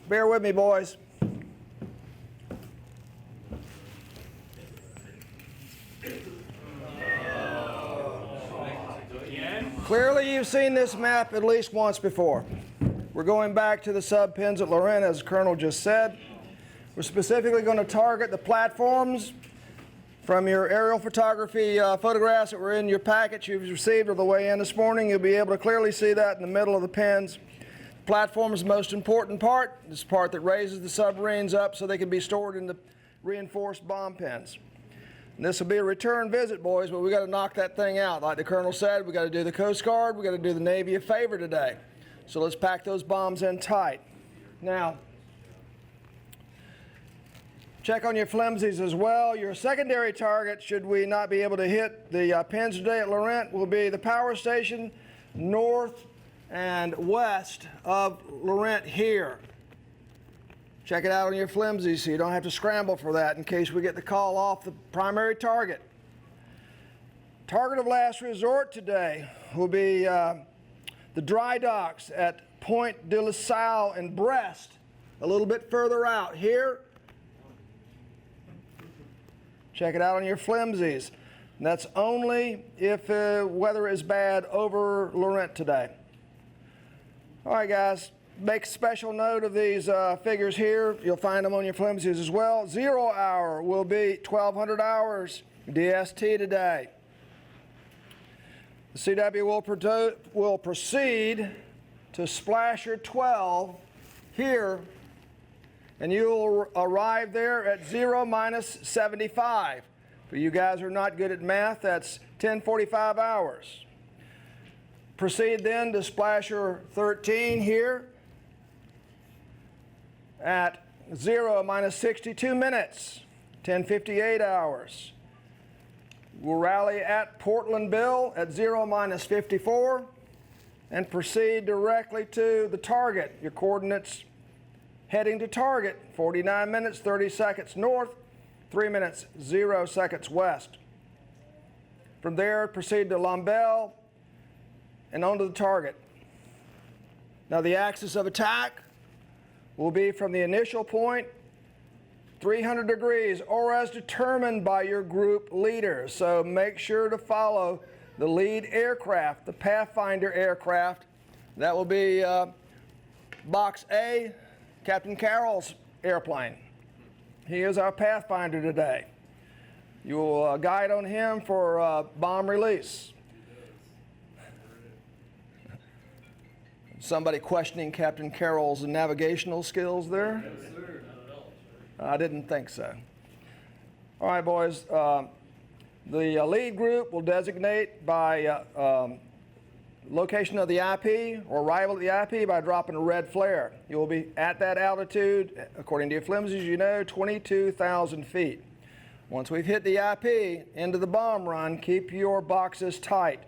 Bear with me, boys. Clearly, you've seen this map at least once before. We're going back to the sub-pins at Laurent, as the Colonel just said. We're specifically going to target the platforms from your aerial photography photographs that were in your package you've received on the way in this morning. You'll be able to clearly see that in the middle of the pins. Platform is the most important part. This part that raises the submarines up so they can be stored in the reinforced bomb pens. And this will be a return visit, boys, but we got to knock that thing out. Like the Colonel said, we got to do the Coast Guard, we got to do the Navy a favor today. So let's pack those bombs in tight. Now, check on your flimsies as well. Your secondary target, should we not be able to hit the pins today at Laurent, will be the power station north and west of Laurent here. Check it out on your flimsies so you don't have to scramble for that in case we get the call off the primary target. Target of last resort today will be the dry docks at Point de La Salle and Brest, a little bit further out here. Check it out on your flimsies. And that's only if weather is bad over Laurent today. All right, guys, make special note of these figures here. You'll find them on your flimsies as well. 0 hour will be 1200 hours DST today. The CW will proceed to Splasher 12 here, and you'll arrive there at 0 minus 75. For you guys who are not good at math, that's 1045 hours. Proceed then to Splasher 13 here at 0 minus 62 minutes, 1058 hours. We'll rally at Portland Bill at 0 minus 54 and proceed directly to the target. Your coordinates heading to target, 49 minutes, 30 seconds north, 3 minutes, 0 seconds west. From there, proceed to Lombelle and onto the target. Now the axis of attack will be from the initial point 300 degrees or as determined by your group leader. So make sure to follow the lead aircraft, the Pathfinder aircraft. That will be Box A, Captain Carroll's airplane. He is our Pathfinder today. You will guide on him for bomb release. Somebody questioning Captain Carroll's navigational skills there? Yes, sir. I didn't think so. All right, boys. The lead group will designate by location of the IP or arrival at the IP by dropping a red flare. You will be at that altitude, according to your flimsies, you know, 22,000 feet. Once we've hit the IP into the bomb run, keep your boxes tight.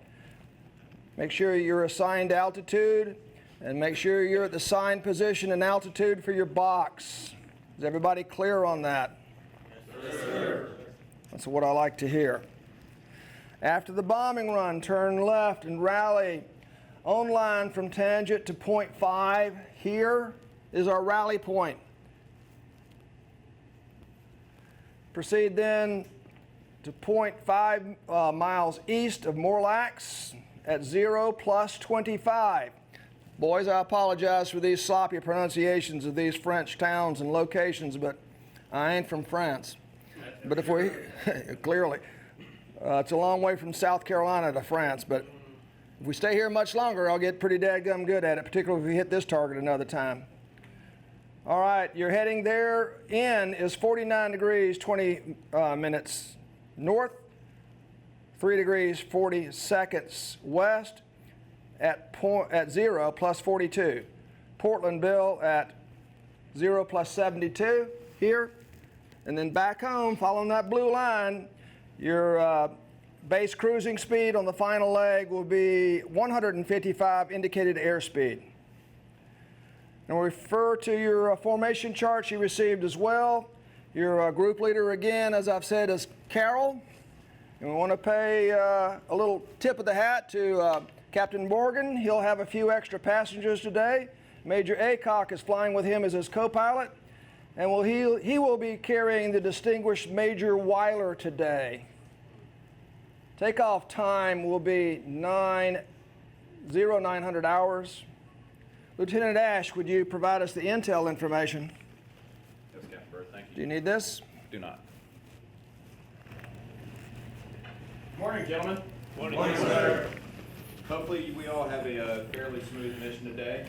Make sure you're assigned altitude and make sure you're at the assigned position and altitude for your box. Is everybody clear on that? Yes, sir. That's what I like to hear. After the bombing run, turn left and rally on line from tangent to point 5. Here is our rally point. Proceed then to point 5 miles east of Morlaix at 0 plus 25. Boys, I apologize for these sloppy pronunciations of these French towns and locations, but I ain't from France. But if we, clearly, it's a long way from South Carolina to France, but if we stay here much longer, I'll get pretty dadgum good at it, particularly if we hit this target another time. All right, you're heading there. In is 49 degrees, 20 minutes north, 3 degrees, 40 seconds west, at 0 plus 42. Portland Bill at 0 plus 72. here. And then back home, following that blue line, your base cruising speed on the final leg will be 155 indicated airspeed. And we'll refer to your formation charts you received as well. Your group leader, again, as I've said, is Carol. And we want to pay a little tip of the hat to Captain Morgan. He'll have a few extra passengers today. Major Aycock is flying with him as his co-pilot. And he will be carrying the distinguished Major Weiler today. Takeoff time will be 0900 hours. Lieutenant Ash, would you provide us the intel information? Yes, Captain Bird, thank you. Do you need this? Do not. Good morning, gentlemen. Morning, sir. Hopefully we all have a fairly smooth mission today.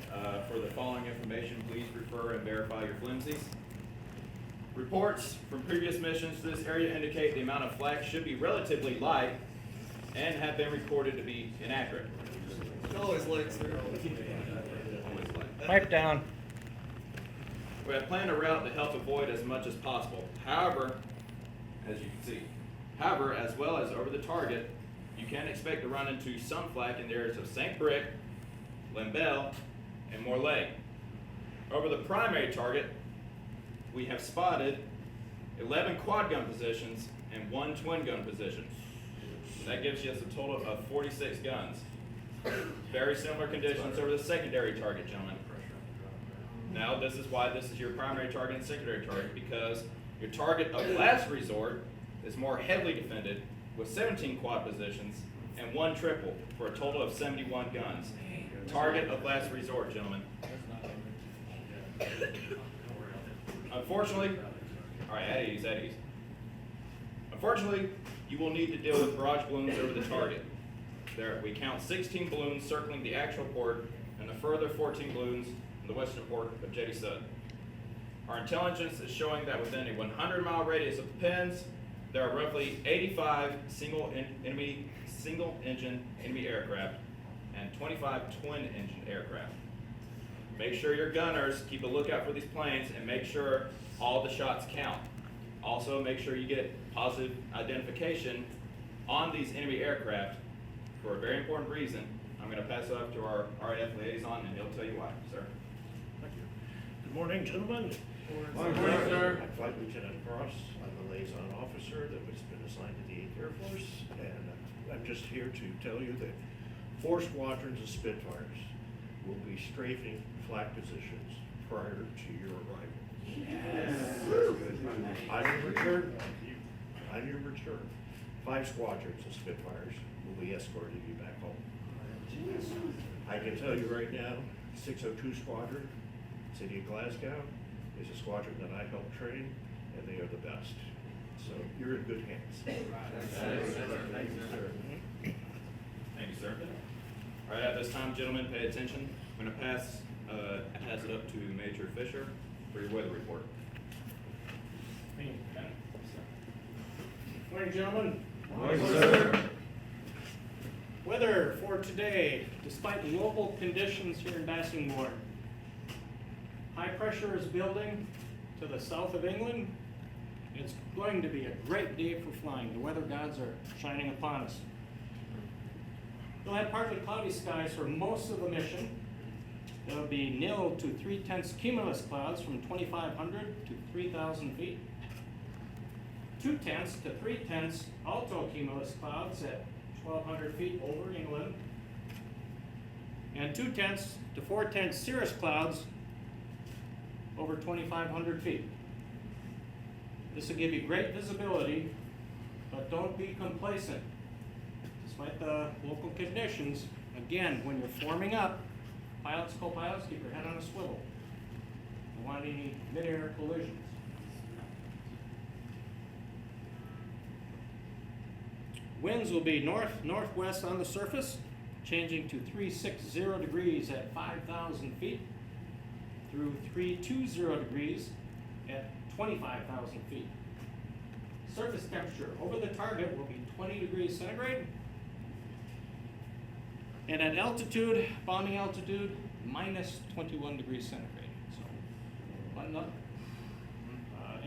For the following information, please refer and verify your flimsies. Reports from previous missions to this area indicate the amount of flak should be relatively light and have been recorded to be inaccurate. Always late, sir. Always light. Pipe down. We have planned a route to help avoid as much as possible. However, as you can see, as well as over the target, you can expect to run into some flak in the areas of St. Brick, Limbelle, and Morlaix. Over the primary target, we have spotted 11 quad gun positions and 1 twin gun position. That gives you us a total of 46 guns. Very similar conditions over the secondary target, gentlemen. Now, this is why this is your primary target and secondary target, because your target of last resort is more heavily defended with 17 quad positions and 1 triple for a total of 71 guns. Target of last resort, gentlemen. Unfortunately, all right, at ease. Unfortunately, you will need to deal with barrage balloons over the target. There, we count 16 balloons circling the actual port and a further 14 balloons in the western port of Jetty Sud. Our intelligence is showing that within a 100-mile radius of the pins, there are roughly 85 single-engine enemy aircraft and 25 twin-engine aircraft. Make sure your gunners keep a lookout for these planes and make sure all the shots count. Also, make sure you get positive identification on these enemy aircraft for a very important reason. I'm going to pass it up to our RAF liaison and he'll tell you why, sir. Thank you. Good morning, gentlemen. Morning, sir. I'm Flight Lieutenant Cross. I'm the liaison officer that has been assigned to the 8th Air Force, and I'm just here to tell you that 4 squadrons of Spitfires will be strafing flak positions prior to your arrival. Yes. On your return, 5 squadrons of Spitfires will be escorting you back home. I can tell you right now, 602 Squadron, City of Glasgow, is a squadron that I helped train, and they are the best. So you're in good hands. Thank you, sir. All right, at this time, gentlemen, pay attention. I'm going to pass it up to Major Fisher for your weather report. Morning, gentlemen. Morning, sir. Weather for today, despite local conditions here in Bassingbourn. High pressure is building to the south of England. It's going to be a great day for flying. The weather gods are shining upon us. We'll have partly cloudy skies for most of the mission. There'll be nil to 3/10 cumulus clouds from 2,500 to 3,000 feet. 2/10 to 3/10 alto cumulus clouds at 1,200 feet over England. And 2/10 to 4/10 cirrus clouds over 2,500 feet. This will give you great visibility, but don't be complacent. Despite the local conditions, again, when you're forming up, pilots, co-pilots, keep your head on a swivel. Don't want any mid-air collisions. Winds will be north-northwest on the surface, changing to 360 degrees at 5,000 feet through 320 degrees at 25,000 feet. Surface temperature over the target will be 20 degrees centigrade. And at altitude, bombing altitude, minus 21 degrees centigrade. So, button up.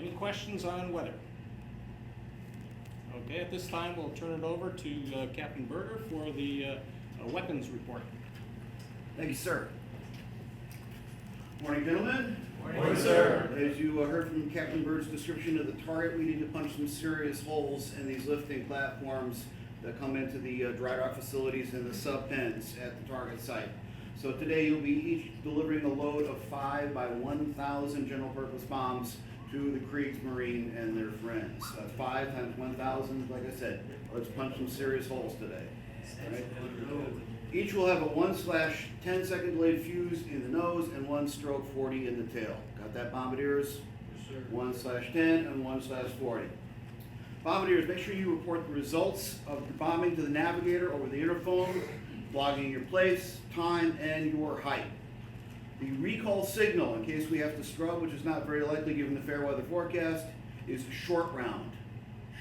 Any questions on weather? Okay, at this time, we'll turn it over to Captain Berger for the weapons report. Thank you, sir. Morning, gentlemen. Morning, sir. As you heard from Captain Bird's description of the target, we need to punch some serious holes in these lifting platforms that come into the dry dock facilities and the sub pens at the target site. So today you'll be each delivering a load of 5 by 1,000 general purpose bombs to the Kriegsmarine and their friends. 5 times 1,000, like I said, let's punch some serious holes today. All right? Each will have a 1/10 second delayed fuse in the nose and 1/40 in the tail. Got that, bombardiers? 1/10 and 1/40. Bombardiers, make sure you report the results of the bombing to the navigator over the interphone, logging your place, time, and your height. The recall signal, in case we have to scrub, which is not very likely given the fair weather forecast, is short round.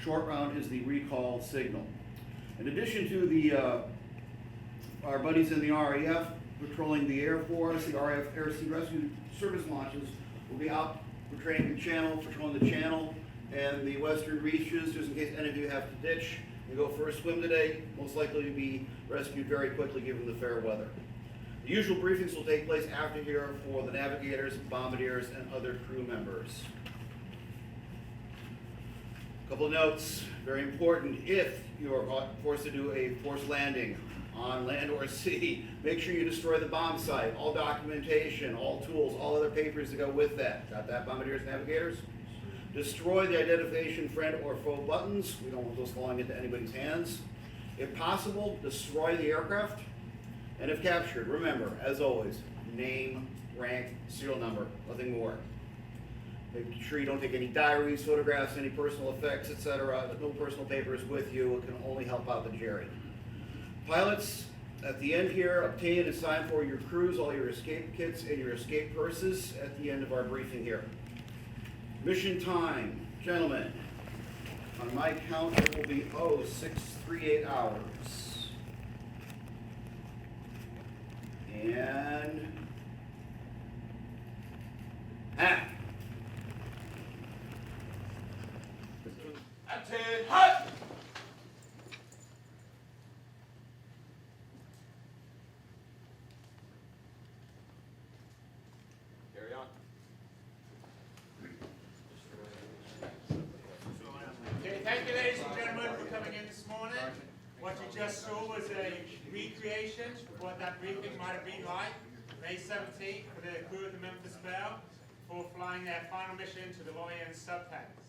Short round is the recall signal. In addition to the our buddies in the RAF patrolling the Air Force, the RAF Air Sea Rescue Service launches will be out patrolling the channel and the western reaches, just in case any of you have to ditch and go for a swim today, most likely to be rescued very quickly given the fair weather. The usual briefings will take place after here for the navigators, bombardiers, and other crew members. A couple of notes, very important. If you are forced to do a forced landing on land or sea, make sure you destroy the bomb site, all documentation, all tools, all other papers that go with that. Got that, bombardiers, navigators? Destroy the identification friend or foe buttons. We don't want those falling into anybody's hands. If possible, destroy the aircraft. And if captured, remember, as always, name, rank, serial number, nothing more. Make sure you don't take any diaries, photographs, any personal effects, etc. No personal papers with you. It can only help out the Jerry. Pilots, at the end here, obtain and sign for your crews all your escape kits and your escape purses at the end of our briefing here. Mission time, gentlemen. On my count, it will be 638 hours. And hat. Captain, hut! Carry on. Okay, thank you, ladies and gentlemen, for coming in this morning. What you just saw was a recreation of what that briefing might have been like May 17th for the crew of the Memphis Belle before flying their final mission to the Orient subpens.